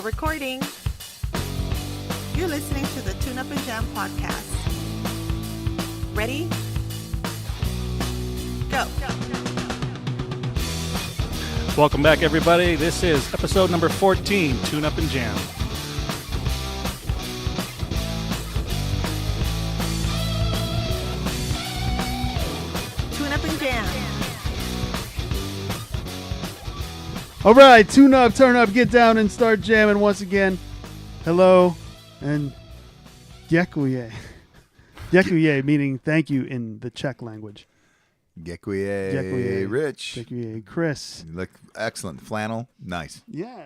recording. You're listening to the Tune Up and Jam podcast. Ready? Go. Welcome back, everybody. This is episode number 14, Tune Up and Jam. Tune Up and Jam. All right, tune up, turn up, get down, and start jamming once again. Hello, and děkuji. Děkuji meaning thank you in the Czech language. Děkuji, Rich. Děkuji, Chris. You look excellent. Flannel, nice. Yeah.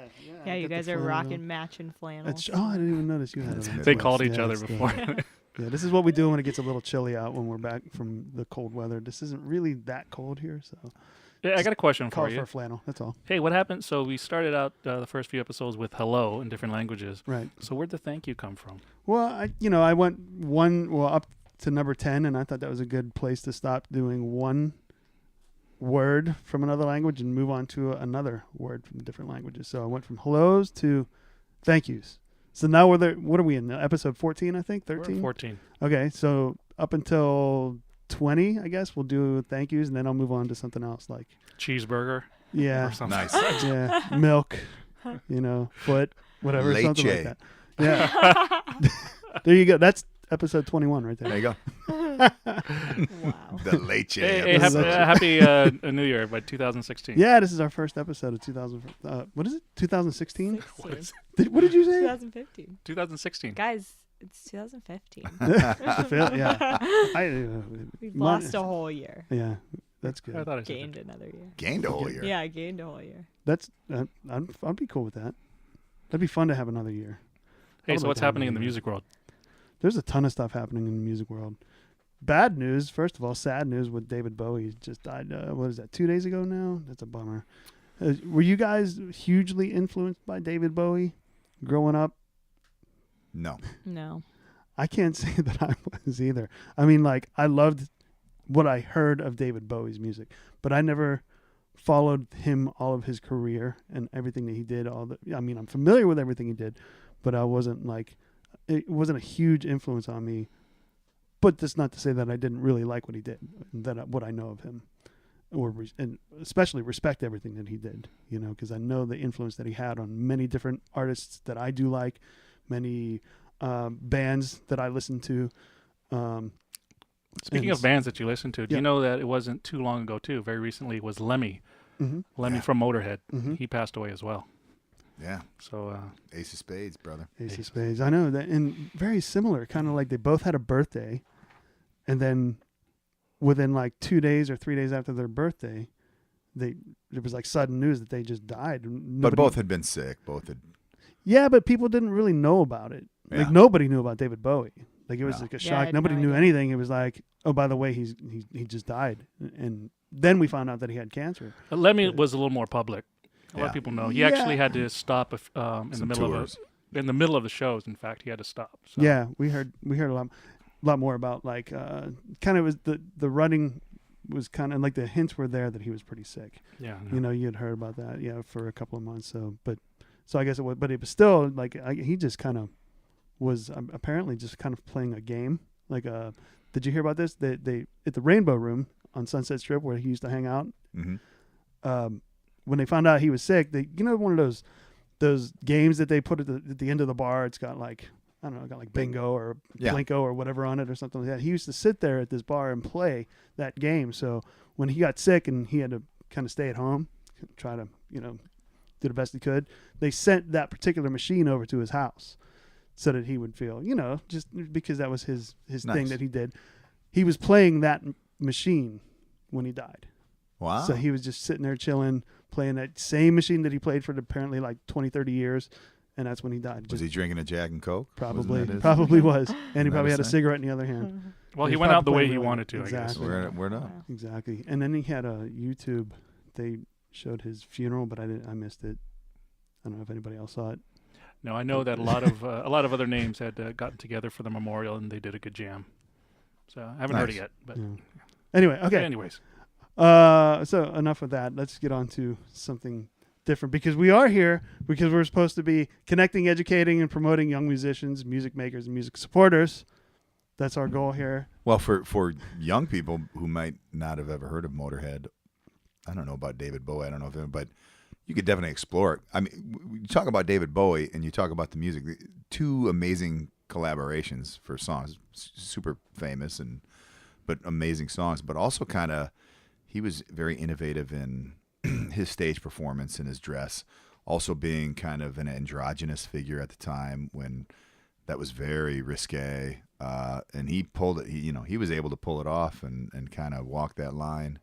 Yeah, you guys are rocking matching flannels. I didn't even notice you had it. They called each other before. Yeah, this is what we do when it gets a little chilly out when we're back from the cold weather. This isn't really that cold here, so... Yeah, I got a question for Call you. for a flannel, that's all. Hey, what happened? So we started out the first few episodes with hello in different languages. Right. So where'd the thank you come from? Well, I went up to number 10, and I thought that was a good place to stop doing one word from another language and move on to another word from different languages. So I went from hellos to thank yous. So now what are we in? Episode 14, I think? 13? 14. Okay, so up until 20, I guess, we'll do thank yous, and then I'll move on to something else like... Cheeseburger. Yeah. Or something. Nice. Yeah, milk, foot, whatever, Leche. something like that. Yeah. There you go. That's episode 21 right there. There you go. Wow. The leche. Hey, happy New Year by 2016. Yeah, this is our first episode of what is it? 2016? What is What did you say? 2015. 2016. Guys, it's 2015. Yeah. We've lost a whole year. Yeah, that's I good. thought I said Gained another year. Gained a whole year. Yeah, I gained a whole year. That's I'd be cool with that. That'd be fun to have another year. Hey, I'd so like what's to have happening in the another year. music world? There's a ton of stuff happening in the music world. Bad news, first of all, sad news with David Bowie. He just died, what is that, 2 days ago now? That's a bummer. Were you guys hugely influenced by David Bowie growing up? No. No. I can't say that I was either. I mean, like, I loved what I heard of David Bowie's music, but I never followed him all of his career and everything that he did. I'm familiar with everything he did, but I wasn't it wasn't a huge influence on me. But that's not to say that I didn't really like what he did, what I know of him, and especially respect everything that he did, because I know the influence that he had on many different artists that I do like, many bands that I listen to. Speaking of bands that you listen to, do Yeah. you know that it wasn't too long ago, too? Very recently was Lemmy. Mm-hmm. Lemmy Yeah. from Motorhead. Mm-hmm. He passed away as well. Yeah. So Ace of Spades, brother. Ace of Spades. I know that, and very similar, kind of like they both had a birthday, and then within like 2 days or 3 days after their birthday, it was like sudden news that they just died. But both had been sick. Both had. Yeah, but people didn't really know about it. Yeah. Like nobody knew about David Bowie. Like it was No. like a Yeah, I shock. had Nobody no knew idea. anything. It was like, oh, by the way, he just died, and then we found out that he had cancer. Lemmy was a little more public. A lot Yeah. of people know. He Yeah. actually had to stop in the Some middle tours. in the middle of the shows. In fact, he had to stop. So. Yeah, we heard a lot more about like kind of was the running was kind of like the hints were there that he was pretty sick. Yeah. You had heard about that, for a couple of months. So I guess it was, but it was still like he just kind of was apparently just kind of playing a game. Like, did you hear about this? They at the Rainbow Room on Sunset Strip where he used to hang out. Mm-hmm. When they found out he was sick, one of those games that they put at the end of the bar. It's got like, I don't know, got like bingo or Yeah. Blinko or whatever on it or something like that. He used to sit there at this bar and play that game. So when he got sick and he had to kind of stay at home, try to, do the best he could, they sent that particular machine over to his house so that he would feel, just because that was his thing Nice. that he did. He was playing that machine when he died. Wow. So he was just sitting there chilling, playing that same machine that he played for apparently like 20, 30 years. And that's when he died. Was he drinking a Jack and Coke? Probably Wasn't that his- probably was. And he probably had a Medicine? cigarette in the other hand. Well, he He's went out the probably way he playing wanted to, exactly. I guess. We're not. Wow. Exactly. And then he had a YouTube. They showed his funeral, but I missed it. I don't know if anybody else saw it. No, I know that a lot of other names had gotten together for the memorial, and they did a good jam. So I haven't heard it Nice. yet. But Yeah. Anyway, okay. anyways, So enough of that. Let's get on to something different because we are here because we're supposed to be connecting, educating, and promoting young musicians, music makers, and music supporters. That's our goal here. Well, for young people who might not have ever heard of Motorhead, I don't know about David Bowie. I don't know if, but you could definitely explore it. I mean, you talk about David Bowie and you talk about the music. Two amazing collaborations for songs, super famous but amazing songs. But also kind of, he was very innovative in his stage performance and his dress. Also being kind of an androgynous figure at the time when that was very risque. And he pulled it. He was able to pull it off and kind of walk that line.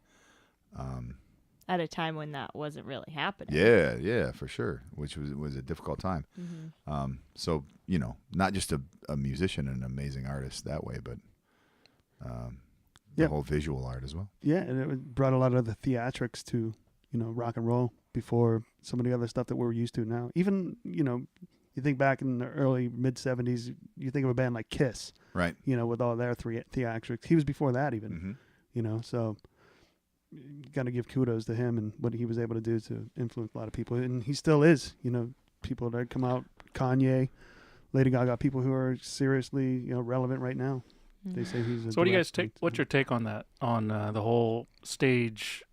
At a time when that wasn't really happening. Yeah, for sure. Which was a difficult time. Mm-hmm. So not just a musician and an amazing artist that way, but the whole visual art as well. Yeah, and it brought a lot of the theatrics to rock and roll before some of the other stuff that we're used to now. Even you think back in the early mid '70s, you think of a band like Kiss, right? With all their theatrics. He was before that even. Mm-hmm. So. You got to give kudos to him and what he was able to do to influence a lot of people, and he still is. People that come out, Kanye, Lady Gaga, people who are seriously relevant right now. Mm-hmm. They say he's. So what do you guys take? What's your take on that? On the whole stage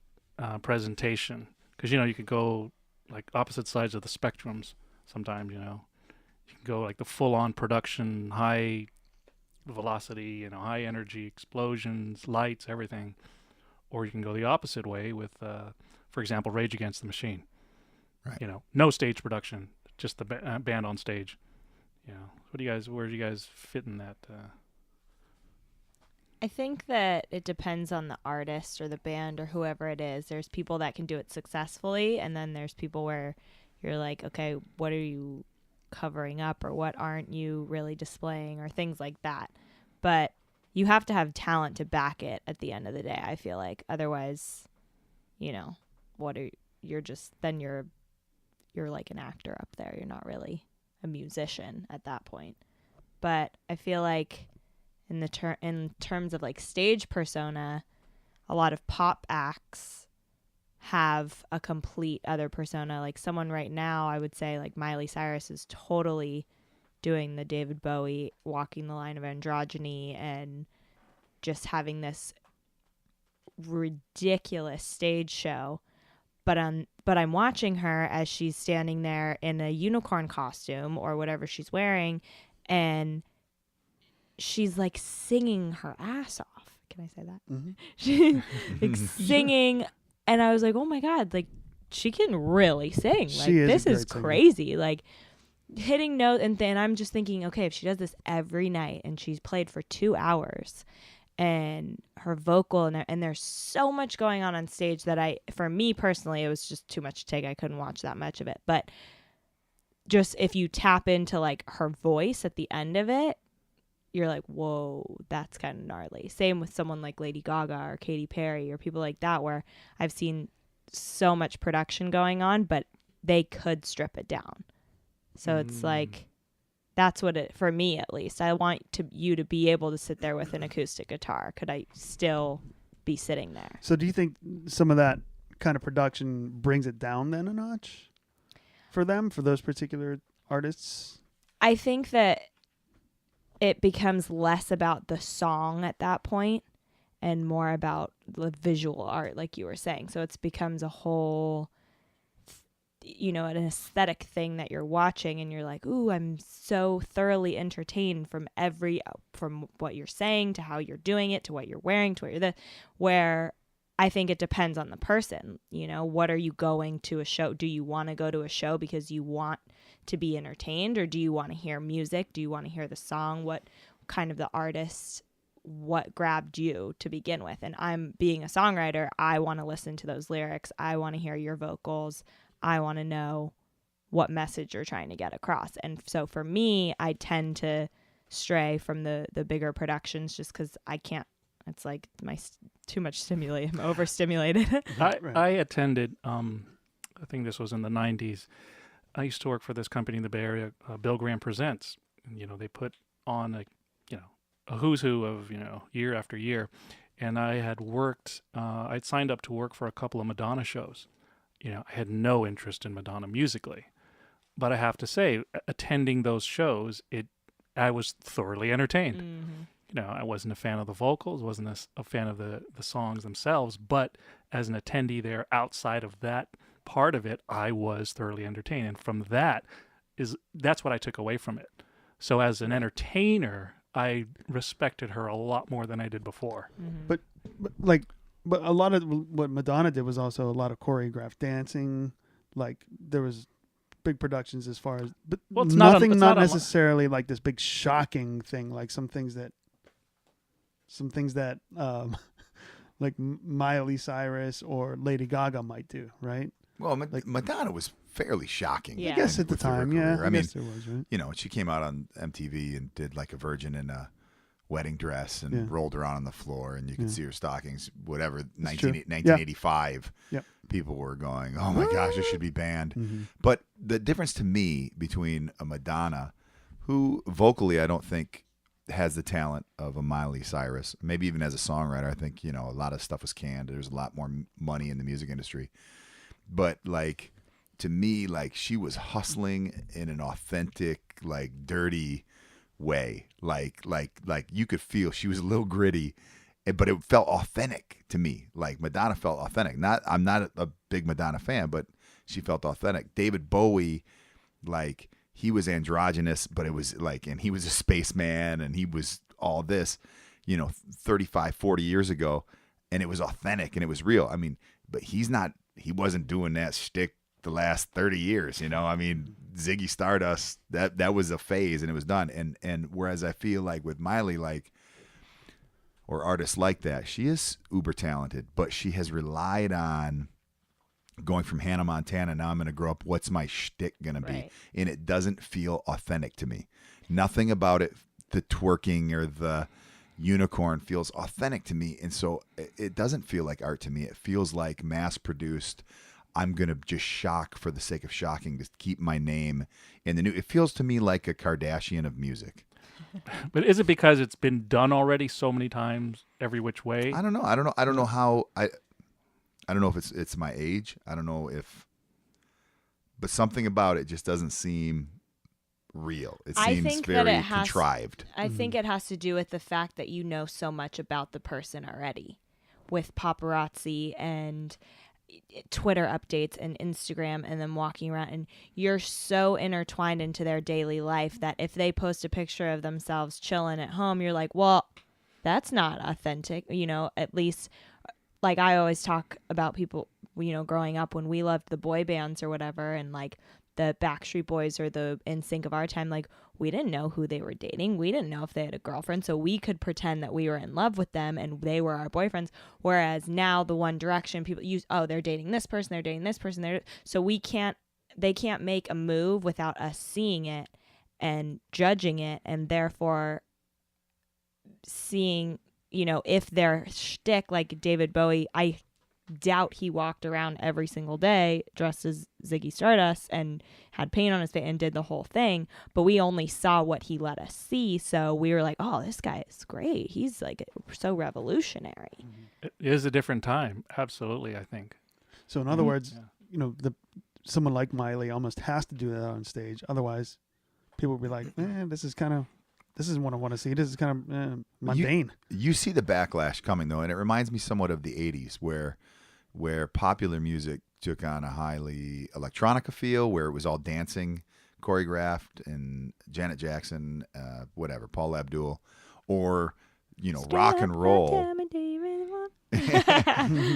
presentation? Because you could go like opposite sides of the spectrums. Sometimes you can go like the full-on production, high velocity, high energy explosions, lights, everything. Or you can go the opposite way with, for example, Rage Against the Machine. Right. No stage production, just the band on stage. Where do you guys fit in that? I think that it depends on the artist or the band or whoever it is. There's people that can do it successfully, and then there's people where you're like, okay, what are you covering up, or what aren't you really displaying, or things like that. But you have to have talent to back it at the end of the day, I feel like. Otherwise, you're like an actor up there. You're not really a musician at that point. But I feel like in terms of like stage persona, a lot of pop acts have a complete other persona. Like someone right now, I would say like Miley Cyrus is totally doing the David Bowie walking the line of androgyny and just having this ridiculous stage show. But I'm watching her as she's standing there in a unicorn costume or whatever she's wearing, and she's like singing her ass off. Can I say that? Mm-hmm. She's like singing, and I was like, oh my God, like she can really sing. Like this is crazy. Like hitting notes, and then I'm just thinking, okay, if she does this every night and she's played for 2 hours and her vocal and there's so much going on stage that for me personally, it was just too much to take. I couldn't watch that much of it. But just if you tap into like her voice at the end of it, you're like, whoa, that's kind of gnarly. Same with someone like Lady Gaga or Katy Perry or people like that, where I've seen so much production going on, but they could strip it down. So it's like, that's what it, for me at least, I want you to be able to sit there with an acoustic guitar. Could I still be sitting there? So do you think some of that kind of production brings it down then a notch for those particular artists? I think that it becomes less about the song at that point and more about the visual art, like you were saying. So it becomes a whole, an aesthetic thing that you're watching, and you're like, ooh, I'm so thoroughly entertained from what you're saying to how you're doing it to what you're wearing to what where I think it depends on the person. What are you going to a show? Do you want to go to a show because you want to be entertained, or do you want to hear music? Do you want to hear the song? What kind of the artist, what grabbed you to begin with? And I'm being a songwriter, I want to listen to those lyrics. I want to hear your vocals. I want to know what message you're trying to get across. And so for me, I tend to stray from the bigger productions just because I can't. It's like too much stimuli. I'm overstimulated. I attended, I think this was in the 90s. I used to work for this company in the Bay Area, Bill Graham Presents. And, they put on a who's who of, year after year. And I had worked, I'd signed up to work for a couple of Madonna shows. I had no interest in Madonna musically. But I have to say, attending those shows, I was thoroughly entertained. Mm-hmm. I wasn't a fan of the vocals, wasn't a fan of the songs themselves, but as an attendee there, outside of that part of it, I was thoroughly entertained. And from that's what I took away from it. So as an entertainer, I respected her a lot more than I did before. Mm-hmm. But a lot of what Madonna did was also a lot of choreographed dancing. Like there was big productions as far as, but Well, it's nothing, not necessarily like this big shocking thing. Like some things that like Miley Cyrus or Lady Gaga might do, right? Well, Madonna was fairly shocking. Yeah. I guess at the with her time, career. yeah. I mean, guess there was, right? She came out on MTV and did like a virgin in a wedding dress and Yeah. rolled around on the floor, and you could Yeah. see her stockings. Whatever, That's true. 1985. Yep. People were going, "Oh my gosh, this should be banned." Mhm. But the difference to me between a Madonna, who vocally I don't think has the talent of a Miley Cyrus, maybe even as a songwriter, I think a lot of stuff was canned. There's a lot more money in the music industry, but like to me, like she was hustling in an authentic, like dirty way. Like you could feel she was a little gritty, but it felt authentic to me. Like Madonna felt authentic. I'm not a big Madonna fan, but she felt authentic. David Bowie, like he was androgynous, but it was like, and he was a spaceman, and he was all this, 35, 40 years ago, and it was authentic and it was real. I mean, but he wasn't doing that shtick the last 30 years, I mean, Ziggy Stardust, that was a phase and it was done. And whereas I feel like with Miley, like, or artists like that, she is uber talented, but she has relied on going from Hannah Montana, now I'm going to grow up, what's my shtick going to be? Right. And it doesn't feel authentic to me. Nothing about it, the twerking or the unicorn feels authentic to me. And so it doesn't feel like art to me. It feels like mass produced. I'm going to just shock for the sake of shocking to keep my name in the new. It feels to me like a Kardashian of music. But is it because it's been done already so many times, every which way? I don't know. I don't know how I don't know if it's my age. I don't know but something about it just doesn't seem real. It I seems think that very it has- contrived. I think it has to do with the fact that you know so much about the person already, with paparazzi and Twitter updates and Instagram, and then walking around, and you're so intertwined into their daily life that if they post a picture of themselves chilling at home, you're like, well, that's not authentic. At least, like, I always talk about people, growing up when we loved the boy bands or whatever, and like the Backstreet Boys or the NSYNC of our time, like, we didn't know who they were dating. We didn't know if they had a girlfriend. So we could pretend that we were in love with them and they were our boyfriends. Whereas now the One Direction people use, they're dating this person, they're dating this person. So they can't make a move without us seeing it and judging it, and therefore seeing, if their shtick, like David Bowie, I doubt he walked around every single day dressed as Ziggy Stardust and had paint on his face and did the whole thing, but we only saw what he let us see, so we were like, oh, this guy is great, he's like so revolutionary. It is a different time, absolutely. I think. So in other words, Yeah. Someone like Miley almost has to do that on stage. Otherwise, people will be like, this isn't what I want to see. This is kind of mundane. You see the backlash coming, though, and it reminds me somewhat of the 80s where popular music took on a highly electronica feel, where it was all dancing, choreographed, and Janet Jackson, Paula Abdul, or, rock and roll.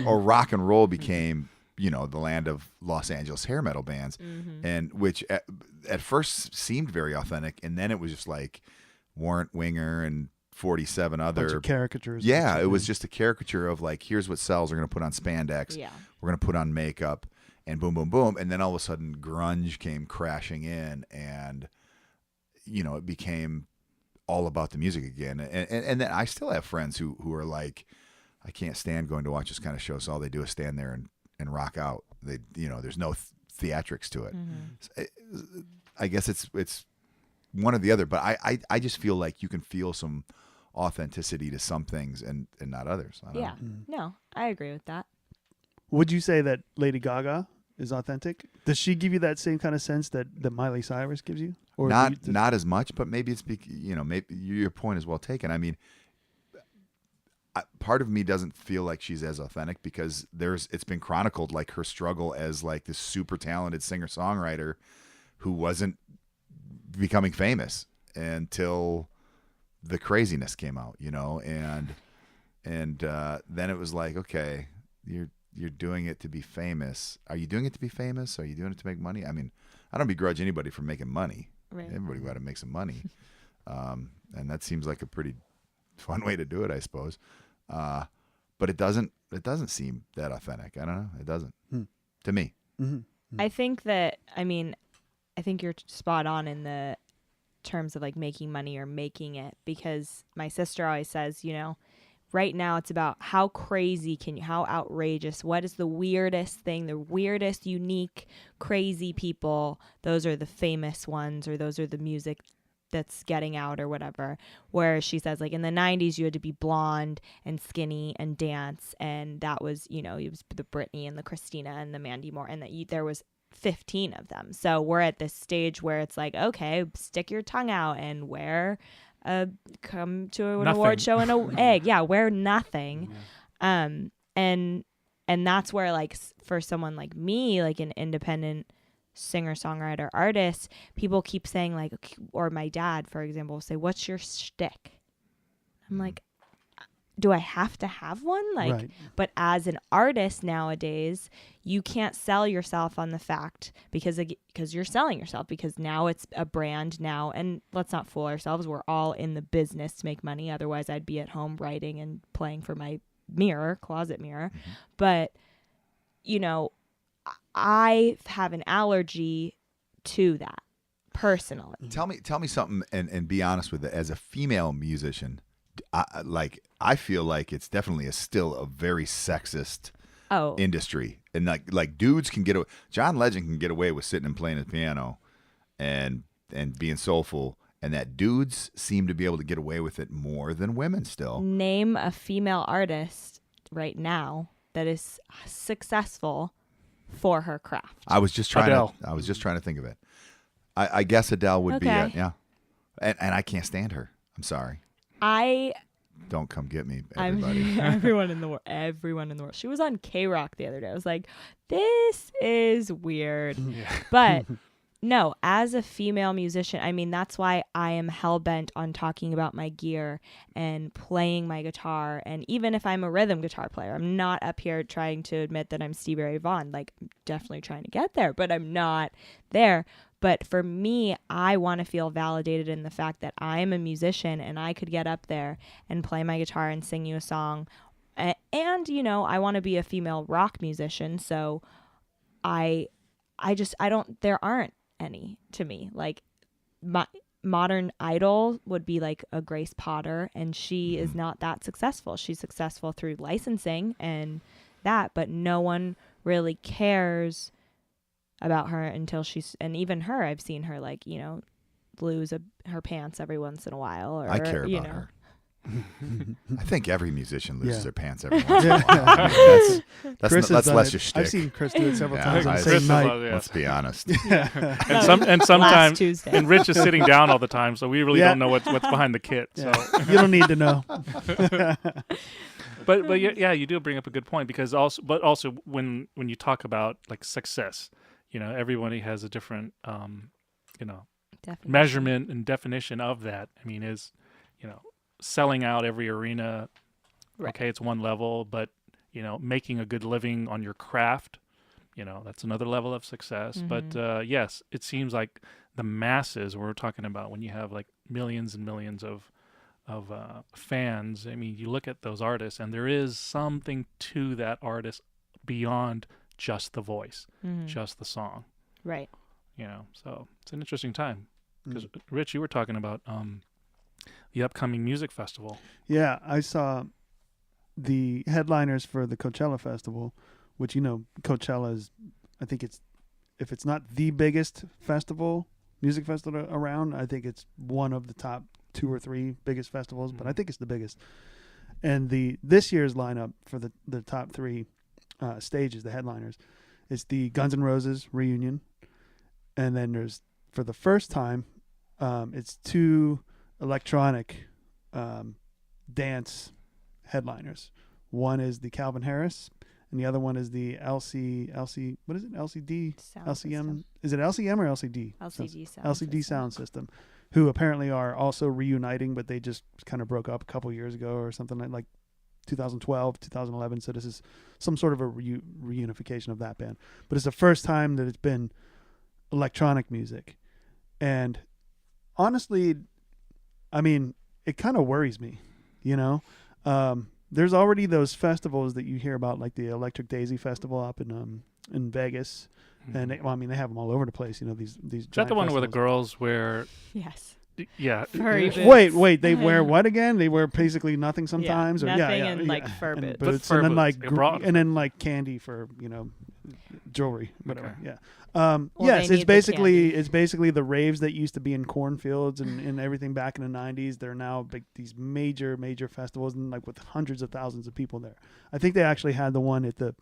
Or rock and roll became, the land of Los Angeles hair metal bands, and which at first seemed very authentic, and then it was just like Warrant Winger and 47 other Bunch of caricatures. Yeah, it was just a caricature of like, here's what sells. We're going to put on spandex. Yeah. We're going to put on makeup, and boom, boom, boom. And then all of a sudden grunge came crashing in, and, it became all about the music again. And then I still have friends who are like, I can't stand going to watch this kind of show. So all they do is stand there and rock out. There's no theatrics to it. I guess it's one or the other, but I just feel like you can feel some authenticity to some things and not others. I don't know. No, I agree with that. Would you say that Lady Gaga is authentic? Does she give you that same kind of sense that Miley Cyrus gives you? Or do Not you just- not as much, but maybe it's maybe your point is well taken. I mean, part of me doesn't feel like she's as authentic because it's been chronicled like her struggle as like this super talented singer-songwriter who wasn't becoming famous until the craziness came out, and then it was like, okay, you're doing it to be famous. Are you doing it to be famous? Are you doing it to make money? I mean, I don't begrudge anybody for making money. Right. Everybody got to make some money, and that seems like a pretty fun way to do it, I suppose. But it doesn't seem that authentic. I don't know. It doesn't to me. Mm-hmm. I think that, I think you're spot on in the terms of like making money or making it, because my sister always says, right now it's about how crazy how outrageous, what is the weirdest thing, the weirdest, unique, crazy people. Those are the famous ones, or those are the music that's getting out or whatever. Where she says, like, in the 90s you had to be blonde and skinny and dance, and that was, it was the Britney and the Christina and the Mandy Moore, and that there was 15 of them. So we're at this stage where it's like, okay, stick your tongue out and come to an Nothing. award show in a egg. Yeah, wear nothing. And that's where, like, for someone like me, like an independent singer-songwriter artist, people keep saying, like, or my dad, for example, will say, what's your shtick? I'm like, do I have to have one? Like, Right. But as an artist nowadays, you can't sell yourself on the fact because you're selling yourself, because now it's a brand now. And let's not fool ourselves. We're all in the business to make money. Otherwise, I'd be at home writing and playing for my closet mirror. Mm-hmm. But, I have an allergy to that personally. Tell me something, and be honest with it. As a female musician, I feel like it's definitely still a very sexist industry, and like dudes can get away. John Legend can get away with sitting and playing the piano, and being soulful, and that dudes seem to be able to get away with it more than women still. Name a female artist right now that is successful for her craft. I was just trying Adele. to think of it. I guess Adele would be Okay. it, yeah. And I can't stand her. I'm sorry. Don't come get me, everybody. Everyone in the world. She was on K-Rock the other day. I was like, this is weird. But no, as a female musician, that's why I am hell-bent on talking about my gear and playing my guitar. And even if I'm a rhythm guitar player, I'm not up here trying to admit that I'm Stevie Ray Vaughan. Like, I'm definitely trying to get there, but I'm not there. But for me, I want to feel validated in the fact that I'm a musician and I could get up there and play my guitar and sing you a song. And, I want to be a female rock musician. So there aren't any to me. Like, my modern idol would be like a Grace Potter, and she is not that successful. She's successful through licensing and that, but no one really cares about her until and even her, I've seen her, like, lose her pants every once in a while. Or, I care about her. I think every musician loses Yeah. their pants every once in a while. I mean, that's Chris has that's done less it. your shtick. I've seen Chris do it several Yeah, times on I- the Chris same is night. yeah. Let's be honest. And sometimes Last Tuesday. and Rich is sitting down all the time, so we really Yeah. don't know what's behind the kit. So, You don't need to know. but yeah, you do bring up a good point, because also when you talk about like success, everybody has a different Definitely. measurement and definition of that. Is selling out every arena. Right. Okay, it's one level, but making a good living on your craft, that's another level of success. But yes, it seems like the masses we're talking about, when you have like millions and millions of fans. You look at those artists, and there is something to that artist beyond just the voice, just the song. Right. So it's an interesting time. Because Rich, you were talking about the upcoming music festival. Yeah, I saw the headliners for the Coachella Festival, which, Coachella is, I think if it's not the biggest music festival around, I think it's one of the top 2 or 3 biggest festivals, but I think it's the biggest. And this year's lineup for the top 3 stages, the headliners, It's the Guns N' Roses reunion, and then there's for the first time, it's 2 electronic dance headliners. One is the Calvin Harris, and the other one is the LC. What is it? LCD. Sound LCM. system. Is it LCM or LCD? LCD sound. LCD system. sound system, who apparently are also reuniting, but they just kind of broke up a couple years ago or something like 2012, 2011. So this is some sort of a reunification of that band. But it's the first time that it's been electronic music. And honestly, I mean, it kind of worries me, you know? There's already those festivals that you hear about, like the Electric Daisy Festival up in Vegas. And they have them all over the place, you know, these Is that the one where the girls wear? Yes. Yeah. Furry boots. Wait, they wear what again? They wear basically nothing sometimes, nothing and like yeah. fur and boots. boots, Fur and then boots. like They brought and then like candy for jewelry, whatever. Okay. Yeah. Well, Yes, they it's need the basically candy. the raves that used to be in cornfields and everything back in the 90s. They're now big, these major festivals, and like with hundreds of thousands of people there. I think they actually had the one at the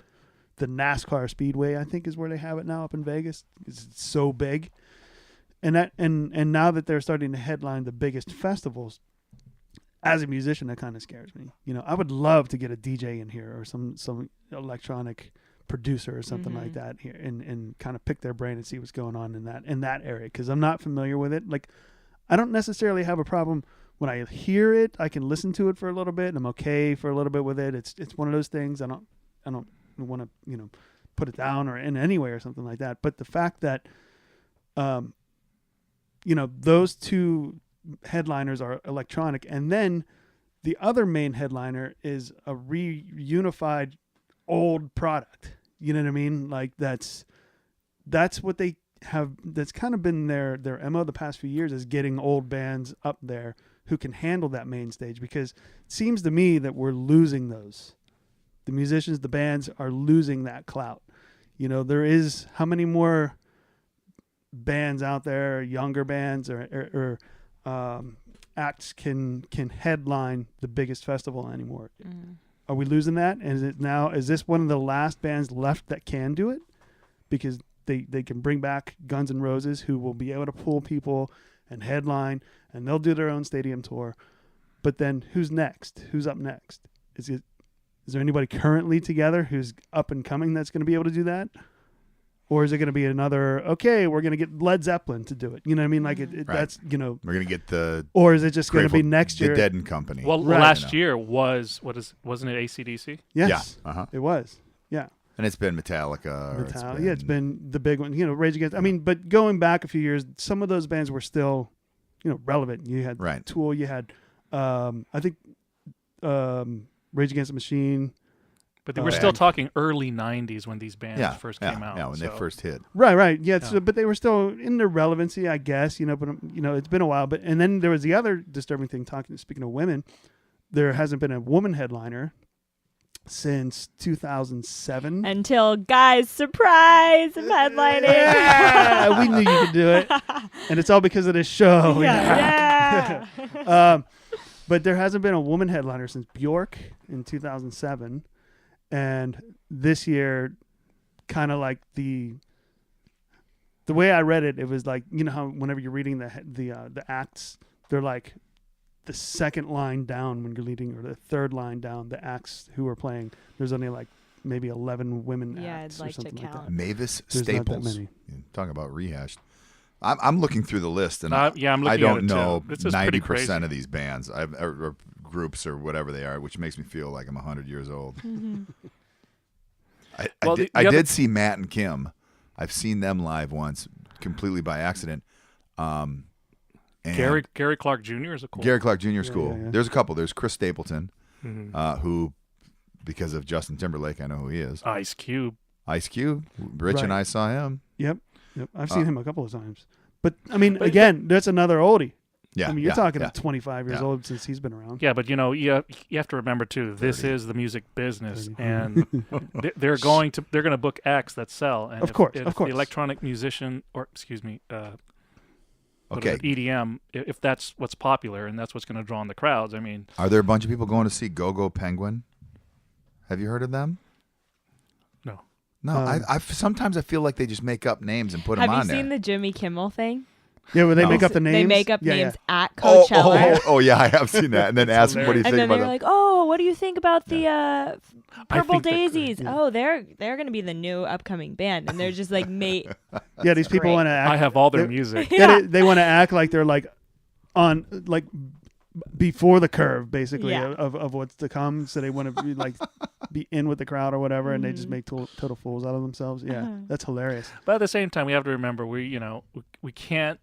NASCAR Speedway, I think is where they have it now up in Vegas. It's so big. And now that they're starting to headline the biggest festivals, as a musician, that kind of scares me. You know, I would love to get a DJ in here or some electronic producer or something like that here and kind of pick their brain and see what's going on in that area, because I'm not familiar with it. Like, I don't necessarily have a problem when I hear it. I can listen to it for a little bit and I'm okay for a little bit with it. It's one of those things. I don't want to put it down or in any way or something like that. But the fact that those 2 headliners are electronic, and then the other main headliner is a reunified old product. You know what I mean? Like that's what they have. That's kind of been their MO the past few years, is getting old bands up there who can handle that main stage, because it seems to me that we're losing those. The musicians, the bands are losing that clout. You know, there is how many more bands out there, younger bands or acts can headline the biggest festival anymore. Are we losing that? And is this one of the last bands left that can do it? Because they can bring back Guns N' Roses, who will be able to pull people and headline, and they'll do their own stadium tour. But then who's next? Who's up next? Is there anybody currently together who's up and coming that's going to be able to do that? Or is it going to be another, okay, we're going to get Led Zeppelin to do it? You know what I mean? Like, Right. that's, We're going to get the... Or is it just going to be next year? The Dead and Company. Well, Right. last year wasn't it AC/DC? Yes. Yeah. Uh-huh. It was. Yeah. And it's been Metallica. Or It's been the big one. Rage Against... I mean, but going back a few years, some of those bands were still, relevant. You had Right. Tool. You had, I think, Rage Against the Machine. But we're still talking early 90s when these bands first came out. Yeah, when they first hit. Right. Yeah. So, but they were still in their relevancy, I guess, but, it's been a while. But, and then there was the other disturbing thing, speaking of women, there hasn't been a woman headliner since 2007. Until, guys, surprise, I'm headlining. Yeah, we knew you could do it. And it's all because of this show. Yeah. But there hasn't been a woman headliner since Bjork in 2007. And this year, kind of like the way I read it, it was like, how whenever you're reading the acts, they're like the second line down when you're leading, or the third line down, the acts who are playing. There's only like maybe 11 women acts I'd like or something to like count. that. Mavis There's not that Staples. many. Talking about rehashed. I'm looking through the list, and I'm I looking don't at it too. know It's just pretty 90% crazy. of these bands, or groups or whatever they are, which makes me feel like I'm 100 years old. I did see Matt and Kim. I've seen them live once, completely by accident. And Gary Clark Jr. is a cool. Gary Clark Jr. is cool. yeah. There's a couple. There's Chris Stapleton, Mhm. who, because of Justin Timberlake, I know who he is. Ice Cube. Ice Cube. Rich and Right. I saw him. Yep. I've seen him a couple of times. But, I mean, again, that's another oldie. Yeah. I mean, you're talking yeah. 25 years Yeah. old since he's been around. Yeah, but you have to remember too. This 30. is the music business, 30. and they're going to book acts that sell. And Of course. the electronic musician, or excuse me, Okay. EDM, if that's what's popular and that's what's going to draw in the crowds. I mean, Are there a bunch of people going to see Go Go Penguin? Have you heard of them? no. No, I sometimes I feel like they just make up names and put them Have on you seen there. the Jimmy Kimmel thing? Yeah, where they No. make up the names. They make up Yeah, names yeah. at Coachella. Oh, yeah, I have seen that. And then ask them what do you And think then about they're them. like, "Oh, what do you think about the I Purple think they're great, Daisies? yeah. Oh, they're going to be the new upcoming band." And they're just like, "Mate, Yeah, these people great. want to act. I have all their they- music. Yeah, they want to act like they're like on like before the curve, basically Yeah. of what's to come. So they want to be like be in with the crowd or whatever, and they just make total fools out of themselves. Yeah, that's hilarious. But at the same time, we have to remember we can't.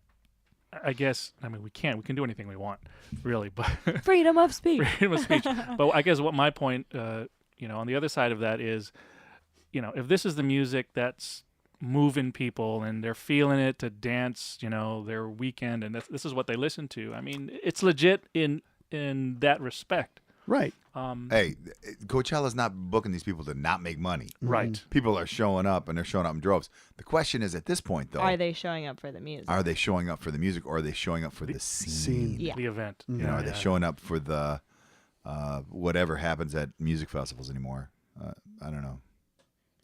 I guess we can't. We can do anything we want, really. But freedom of speech." freedom of speech. But I guess what my point, on the other side of that is, if this is the music that's moving people and they're feeling it to dance, their weekend, and this is what they listen to. I mean, it's legit in that respect. Right. Hey, Coachella's not booking these people to not make money. Right. People are showing up, and they're showing up in droves. The question is, at this point, though, Are they showing up for the music? are they showing up for the music, or are they showing up for the scene? Yeah. The event. Mhm. Are they showing up for the whatever happens at music festivals anymore? I don't know.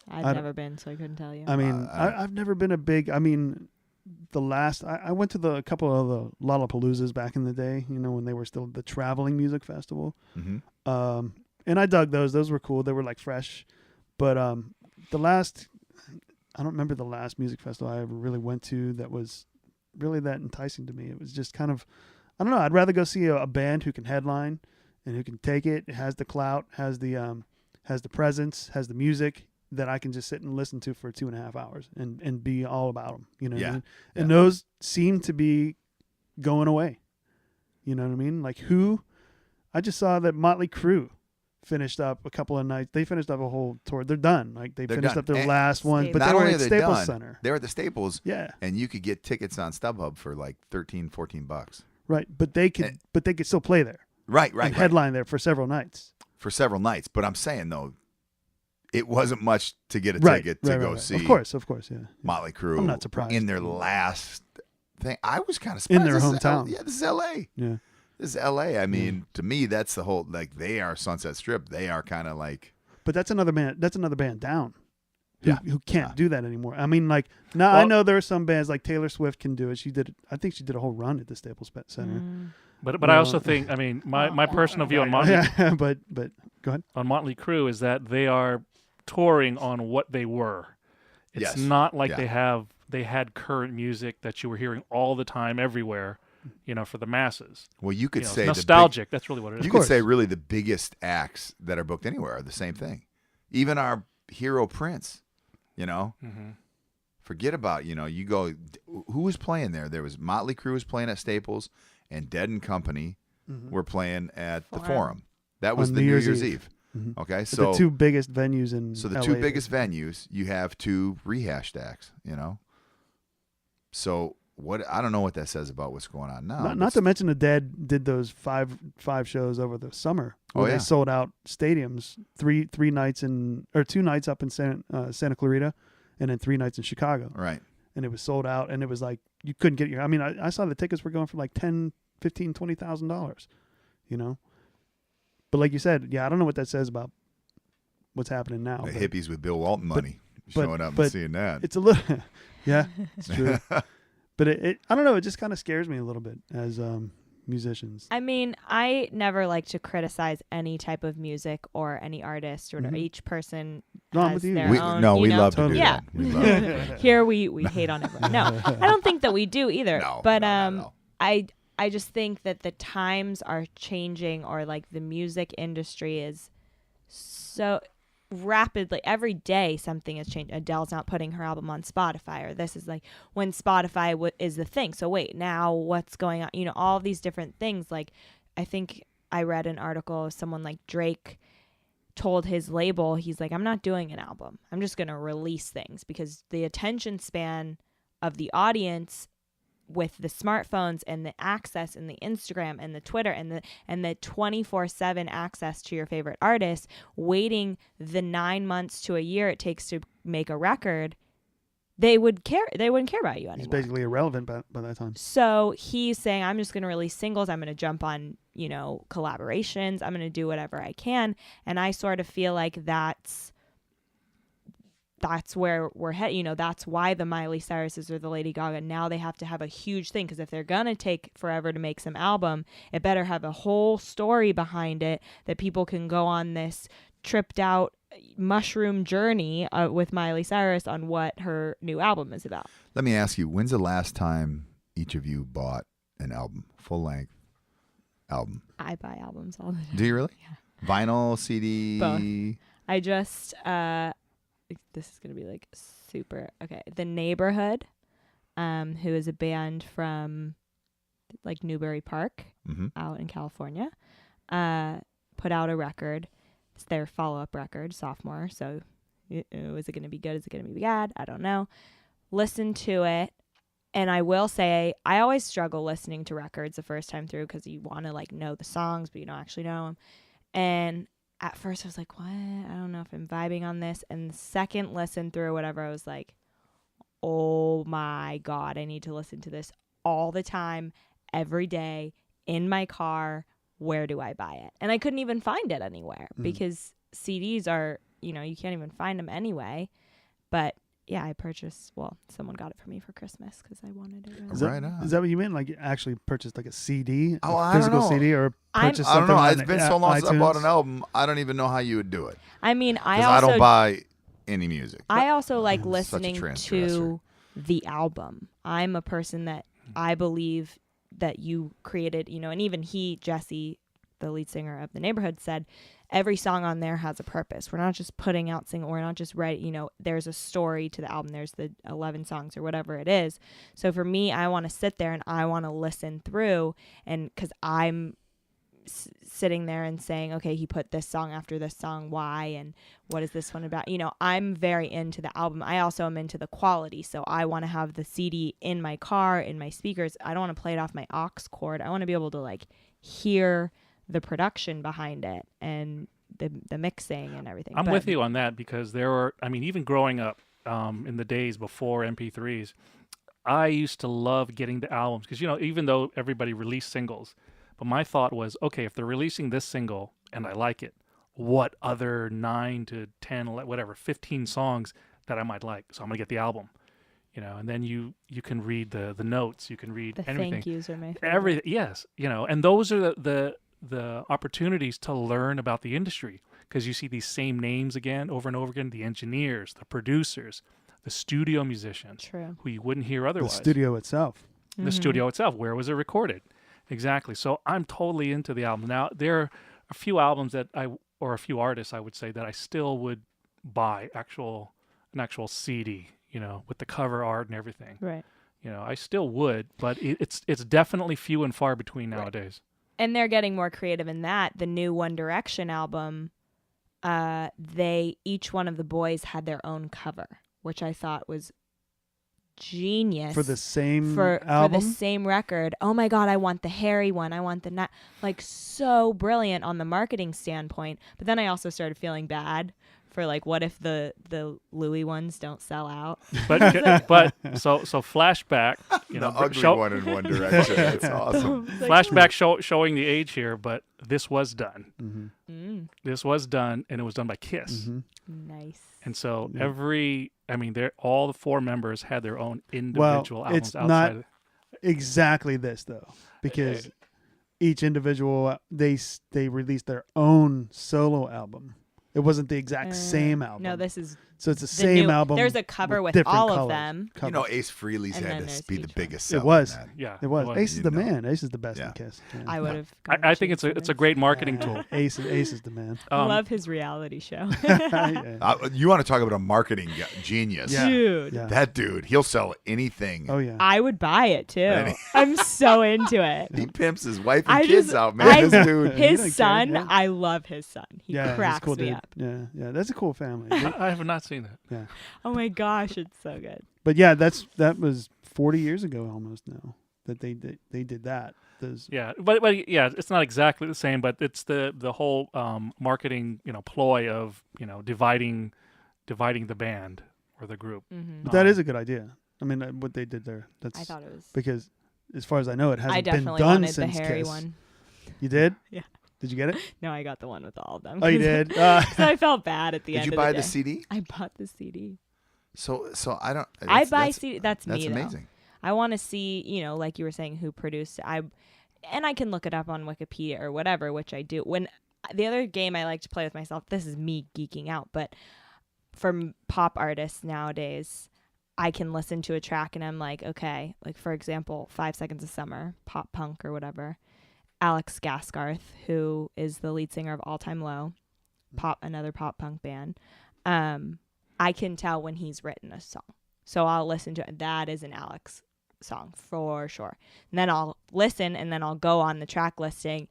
I've I never been, so I couldn't tell you. I mean, I've never been a big. I mean, the last I went to a couple of the Lollapaloozas back in the day. When they were still the traveling music festival. Mm-hmm. And I dug those. Those were cool. They were like fresh. But the last, I don't remember the last music festival I ever really went to that was really that enticing to me. It was just kind of, I don't know. I'd rather go see a band who can headline and who can take it. It has the clout, has the presence, has the music that I can just sit and listen to for 2.5 hours and be all about them. You know what I mean? And those seem to be going away. You know what I mean? Like I just saw that Motley Crue finished up a couple of nights. They finished up a whole tour. They're done. Like they finished done. up their And last one, but not they were only at are they Staples done, Center. They're at the Staples, Yeah, and you could get tickets on StubHub for like $13-$14. right. But they could still play there. Right, And headline there for several nights. for several nights. But I'm saying though, it wasn't much to get a Right, ticket to right, go right. see. Of course, yeah. Motley Crue. I'm not surprised. In their last thing, I was kind of In surprised. their This is hometown. this is L.A. Yeah. This is L.A. I mean, to me, that's the whole they are Sunset Strip. They are kind of like. But that's another band. That's another band down. Who can't Yeah. do that anymore. I mean, like now I know there are some bands like Taylor Swift can do it. She did. I think she did a whole run at the Staples Center. But I also think, my personal view on Motley, Yeah, but go ahead. on Motley Crue is that they are touring on what they were. It's Yes. not like Yeah. they had current music that you were hearing all the time everywhere, for the masses. Well, you could It's say nostalgic. That's really what it is. You could say really the biggest acts that are booked anywhere are the same thing. Even our hero Prince, forget about, you go, who was playing there? There was Motley Crue was playing at Staples, and Dead and Company were playing at the Forum. That was On the New New Year's Year's Eve. Eve. Mhm. Okay, But so the two biggest venues in the LA, two biggest venues, you have two rehashed acts, So I don't know what that says about what's going on now. Not to mention the Dead did those five shows over the summer where they sold out stadiums, three nights or 2 nights up in Santa Clarita, and then 3 nights in Chicago. Right. And it was sold out, and it was like you couldn't get your. I mean, I saw the tickets were going for like $10,000, $15,000, $20,000, But like you said, I don't know what that says about what's happening now. The but hippies with Bill Walton money showing up and but seeing that. It's a little, yeah, it's true. But it I don't know. It just kind of scares me a little bit as musicians. I mean, I never like to criticize any type of music or any artist or whatever. Each person No, I'm has with you. their we own. love to Totally. do Yeah. that. We love it. Here we hate on everyone. No, I don't think that we do either. No, but no, not at all. I just think that the times are changing, or like the music industry is so rapidly, every day something has changed. Adele's not putting her album on Spotify, or this is like when Spotify is the thing. So wait, now what's going on? All these different things. Like I think I read an article of someone like Drake told his label, he's like, I'm not doing an album. I'm just going to release things, because the attention span of the audience with the smartphones and the access and the Instagram and the Twitter and the 24/7 access to your favorite artist, waiting the 9 months to a year it takes to make a record, they wouldn't care about you anymore. He's basically irrelevant by that time. So he's saying, I'm just going to release singles. I'm going to jump on, collaborations. I'm going to do whatever I can. And I sort of feel like that's that's where we're headed. You know, that's why the Miley Cyruses or the Lady Gaga, now they have to have a huge thing, because if they're going to take forever to make some album, it better have a whole story behind it that people can go on this tripped out mushroom journey with Miley Cyrus on what her new album is about. Let me ask you, when's the last time each of you bought an album, full-length album? I buy albums all the time. Do you really? Yeah. Vinyl, CD? Both. I just, this is going to be like super, okay. The Neighborhood, who is a band from like Newbury Park out in California, put out a record. It's their follow-up record, Sophomore. So is it going to be good? Is it going to be bad? I don't know. Listen to it. And I will say, I always struggle listening to records the first time through, because you want to like know the songs, but you don't actually know them. And at first I was like, what? I don't know if I'm vibing on this. And the second listen through or whatever, I was like, oh my God, I need to listen to this all the time, every day, in my car. Where do I buy it? And I couldn't even find it anywhere because CDs are, you know, you can't even find them anyway. But yeah, I purchased, well, someone got it for me for Christmas because I wanted it. Is that, Right on. Is that what you meant? Like you actually purchased like a CD? Oh, a I don't physical know. CD, or purchased I don't something know. on It's been so long since I iTunes? bought an album. I don't even know how you would do it. I mean, I Because I also don't buy any music. I also like Such a listening transgressor. to the album. I'm a person that I believe that you created, you know, and even Jesse, the lead singer of The Neighborhood, said every song on there has a purpose. We're not just putting out single. We're not just writing, you know, there's a story to the album. There's the 11 songs or whatever it is. So for me, I want to sit there and I want to listen through, and because I'm sitting there and saying, okay, he put this song after this song, why, and what is this one about? You know, I'm very into the album. I also am into the quality, so I want to have the CD in my car, in my speakers. I don't want to play it off my aux cord. I want to be able to like hear the production behind it and the mixing and everything. I'm with you on that, because there were, I mean, even growing up in the days before MP3s, I used to love getting the albums, because, you know, even though everybody released singles, but my thought was, okay, if they're releasing this single and I like it, what other 9 to 10, whatever, 15 songs that I might like? So I'm going to get the album, you know, and then you can read the notes, you can read the everything. thank yous are my favorite. Everything, yes, you know, and those are the opportunities to learn about the industry, because you see these same names again, over and over again, the engineers, the producers, the studio musicians, True. who you wouldn't hear The otherwise. studio itself. The studio itself, where was it recorded? Exactly. So I'm totally into the album. Now, there are a few albums or a few artists, I would say, that I still would buy an actual CD, you know, with the cover art and everything. Right. You know, I still would, but it's definitely few and far between nowadays. And they're getting more creative in that. The new One Direction album, each one of the boys had their own cover, which I thought was genius. For the same for album? the same record. Oh my God, I want the hairy one. I want the like, so brilliant on the marketing standpoint. But then I also started feeling bad for like, what if the Louis ones don't sell out? But so flashback, you know, The ugly one in One Direction. That's awesome. flashback showing the age here, but this was done. Mm-hmm. This was done, and it was done by Kiss. Mm-hmm. Nice. And so Yeah. all the 4 members had their own individual albums it's outside. not exactly this though, because each individual they released their own solo album. It wasn't the exact same album. No, this is so it's the the same new, album. There's a cover with different all colors. of them. You know, Ace Frehley's And had then to there's be the each biggest one. seller. It was. in that. Yeah, It was. Ace is You the know. man. Ace is the best Yeah. in Kiss. Yeah. I would have. I think it's a great marketing tool. Ace is the man. I love his reality show. Yeah. You want to talk about a marketing genius? Yeah. Dude. Yeah. That dude, he'll sell anything. Oh yeah. I would buy it too. Any- I'm so into it. He pimps his wife and I kids just- out, man. This dude. He don't His care, son, yeah. I love his son. He Yeah, he's a cracks cool me dude. up. Yeah, that's a cool family. I have not seen that. Yeah, Oh my gosh, it's so good. but yeah, that was 40 years ago almost now that they did that. Those, Yeah, but yeah, it's not exactly the same, but it's the whole marketing, you know, ploy of, you know, dividing the band or the group. but that is a good idea. I mean, what they did there. That's I thought it was. because as far as I know, it I hasn't been definitely done wanted the since hairy Kiss. one. You did? Yeah. Did you get it? No, I got the one with all of them. Oh, you did. So I felt bad at the Did end. you of buy the the day. CD? I bought the CD. So I don't. I that's- buy that's- CD. That's me. That's though. amazing. I want to see, like you were saying, who produced it. And I can look it up on Wikipedia or whatever, which I do. When the other game I like to play with myself, this is me geeking out, but for pop artists nowadays, I can listen to a track and I'm like, okay, like for example, 5 Seconds of Summer, pop punk or whatever. Alex Gaskarth, who is the lead singer of All Time Low, another pop punk band. I can tell when he's written a song. So I'll listen to it. That is an Alex song for sure. And then I'll listen and then I'll go on the track listing.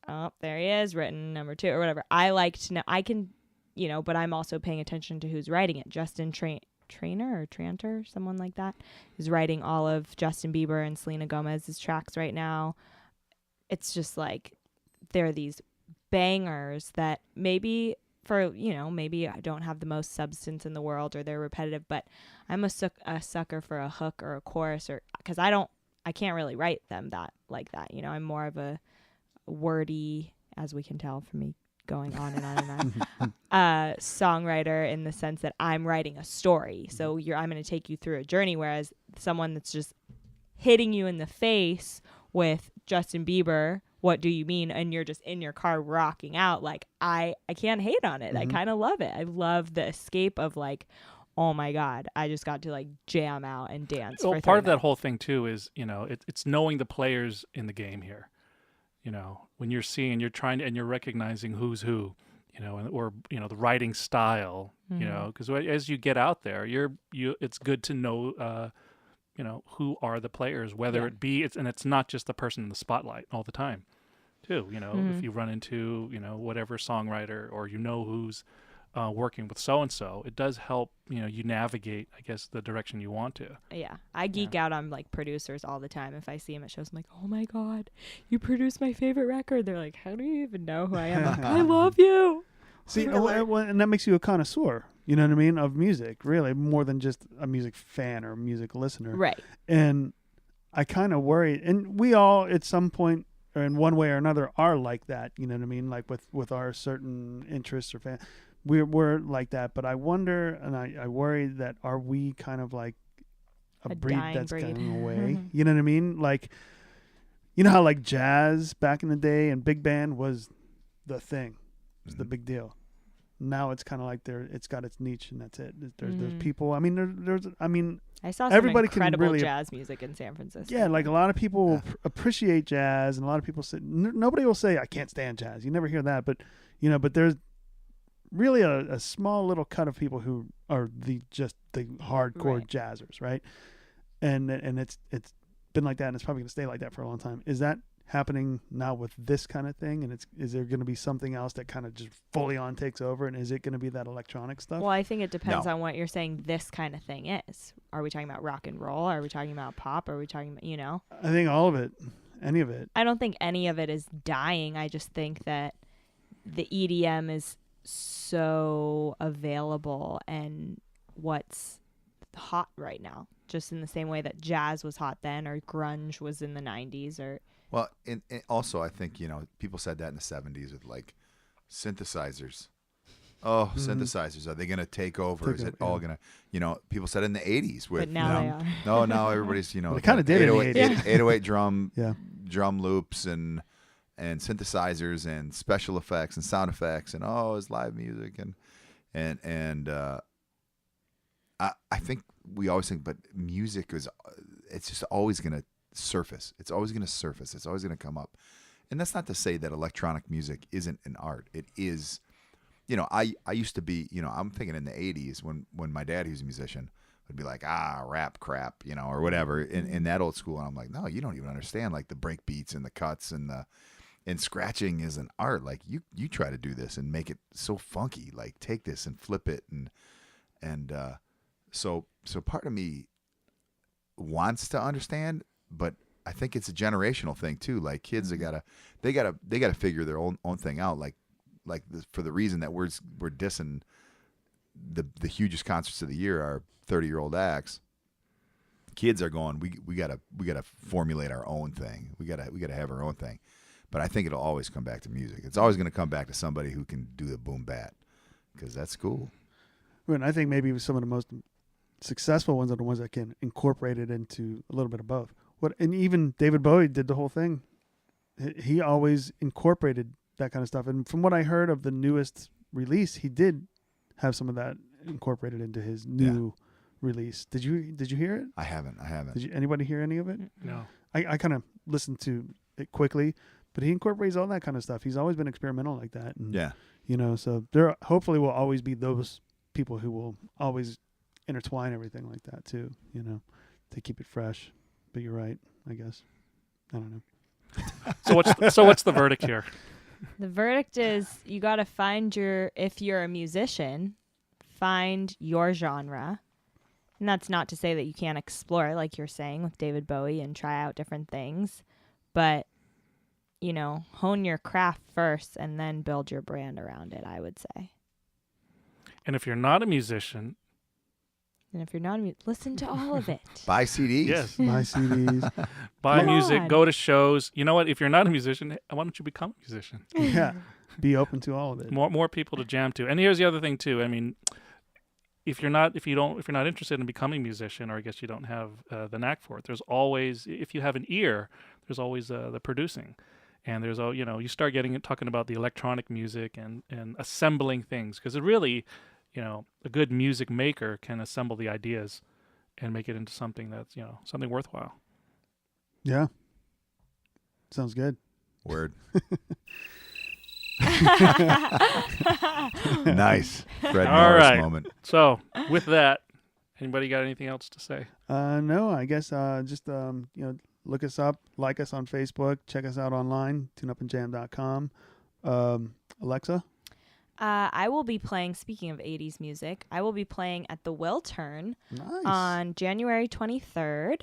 Oh, there he is, written number 2 or whatever. I like to know. I can, but I'm also paying attention to who's writing it. Justin Trainer or Tranter, someone like that, is writing all of Justin Bieber and Selena Gomez's tracks right now. It's just like there are these bangers that maybe maybe I don't have the most substance in the world or they're repetitive, but I'm a sucker for a hook or a chorus, or because I can't really write them like that. I'm more of a wordy, as we can tell from me going on and on and on, songwriter in the sense that I'm writing a story. So I'm going to take you through a journey, whereas someone that's just hitting you in the face with Justin Bieber, what do you mean? And you're just in your car rocking out. Like I can't hate on it. I kind of love it. I love the escape of like, oh my God, I just got to like jam out and dance. Well, for part 30 of that minutes. whole thing too is, it's knowing the players in the game here. When you're seeing, you're trying to, and you're recognizing who's who, or the writing style, because as you get out there, it's good to know, who are the players, whether it be, it's not just the person in the spotlight all the time too. If you run into, whatever songwriter or who's working with so-and-so, it does help, you navigate, I guess, the direction you want to. Yeah. I geek out on like producers all the time. If I see them at shows, I'm like, oh my God, you produced my favorite record. They're like, how do you even know who I am? I'm like, I love you. See, and that makes you a connoisseur, you know what I mean, of music, really, more than just a music fan or a music listener. Right. And I kind of worry, and we all at some point or in one way or another are like that, you know what I mean, like with our certain interests or fan. We're like that, but I wonder, and I worry that are we kind of like a breed that's going away? You know what I mean? Like, how like jazz back in the day and big band was the thing, was the big deal. Now it's kind of like it's got its niche and that's it. There's people. I mean, I saw some everybody incredible can really jazz music in San Francisco. Yeah, like a lot of people appreciate jazz, and a lot of people say nobody will say I can't stand jazz. You never hear that, but but there's really a small little cut of people who are the hardcore Right. jazzers, right? And it's been like that, and it's probably going to stay like that for a long time. Is that happening now with this kind of thing? And is there going to be something else that kind of just fully on takes over? And is it going to be that electronic stuff? Well, I think it depends No. on what you're saying this kind of thing is. Are we talking about rock and roll? Are we talking about pop? Are we talking about, I think all of it, any of it. I don't think any of it is dying. I just think that the EDM is so available and what's hot right now, just in the same way that jazz was hot then or grunge was in the 90s or Well, and also I think people said that in the 70s with like synthesizers. Oh, synthesizers, are they going to take over? Is it all going to, people said in the 80s with but now they are. No, now everybody's, Well, they kinda did in the 808, 808 drum Yeah. drum loops and synthesizers and special effects and sound effects and it's live music and I think we always think, but music it's just always going to surface. It's always going to surface. It's always going to come up. And that's not to say that electronic music isn't an art. It is. I used to be, I'm thinking in the 80s when my dad, who's a musician, would be like, rap crap, or whatever in that old school. And I'm like, no, you don't even understand like the break beats and the cuts and scratching is an art. Like you try to do this and make it so funky, like take this and flip it. And so part of me wants to understand, but I think it's a generational thing too. Like kids they gotta figure their own thing out. For the reason that we're dissing the hugest concerts of the year are 30-year-old acts. Kids are going, we gotta formulate our own thing. We gotta have our own thing. But I think it'll always come back to music. It's always going to come back to somebody who can do the boom bat, because that's cool. And I think maybe some of the most successful ones are the ones that can incorporate it into a little bit of both. And even David Bowie did the whole thing. He always incorporated that kind of stuff. And from what I heard of the newest release, he did have some of that incorporated into his new release. Did you hear it? I haven't. Did anybody hear any of it? No. I kind of listened to it quickly, but he incorporates all that kind of stuff. He's always been experimental like that. And, Yeah. you know, so there hopefully will always be those people who will always intertwine everything like that too, you know, to keep it fresh. But you're right, I guess. I don't know. So what's the verdict here? The verdict is you got to find if you're a musician, find your genre. And that's not to say that you can't explore, like you're saying with David Bowie, and try out different things. But, you know, hone your craft first and then build your brand around it, I would say. And if you're not a musician, listen to all of it. Buy CDs. yes, My CDs. buy Come music, on. go to shows. You know what? If you're not a musician, why don't you become a musician? Yeah. Be open to all of it. More people to jam to. And here's the other thing too. I mean, if you're not interested in becoming a musician, or I guess you don't have the knack for it, there's always, if you have an ear, there's always the producing. And there's you start talking about the electronic music and assembling things, because it really, a good music maker can assemble the ideas and make it into something that's, something worthwhile. Yeah. Sounds good. Word. Nice. Fred All Norris right. moment. So with that, anybody got anything else to say? No, I guess just look us up, like us on Facebook, check us out online, tuneupandjam.com. Alexa? I will be playing, speaking of 80s music, I will be playing at the Wiltern Nice. on January 23rd.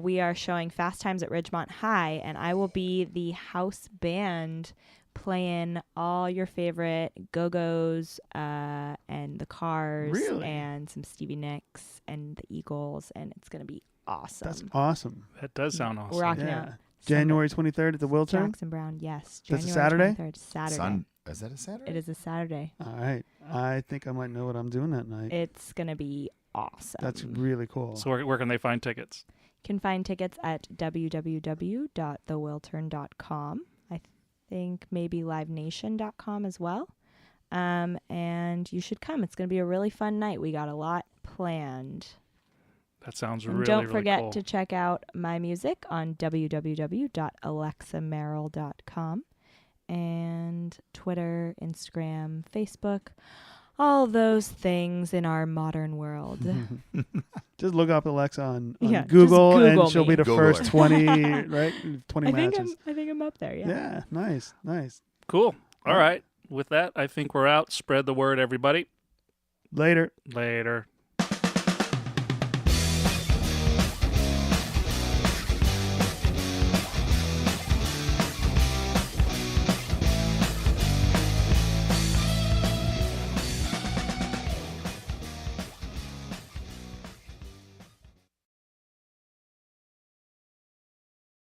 We are showing Fast Times at Ridgemont High, and I will be the house band playing all your favorite Go-Go's and the Cars Really? and some Stevie Nicks and the Eagles, and it's going to be awesome. That's awesome. That does sound awesome. We're rocking Yeah. out. January 23rd at the Wiltern? Jackson Brown, yes. That's a January Saturday? 23rd, Saturday. Is that a Saturday? It is a Saturday. All right. I think I might know what I'm doing that night. It's going to be awesome. That's really cool. So where can they find tickets? You can find tickets at www.thewiltern.com. I think maybe livenation.com as well. And you should come. It's going to be a really fun night. We got a lot planned. That sounds And really, don't really forget cool. to check out my music on www.alexamerrill.com and Twitter, Instagram, Facebook, all those things in our modern world. Just look up Alexa on Yeah, just Google, and Google she'll me. be the Google first her. 20, right? 20 I matches. think I'm up there, yeah. Yeah, nice. Cool. All right. With that, I think we're out. Spread the word, everybody. Later. Later.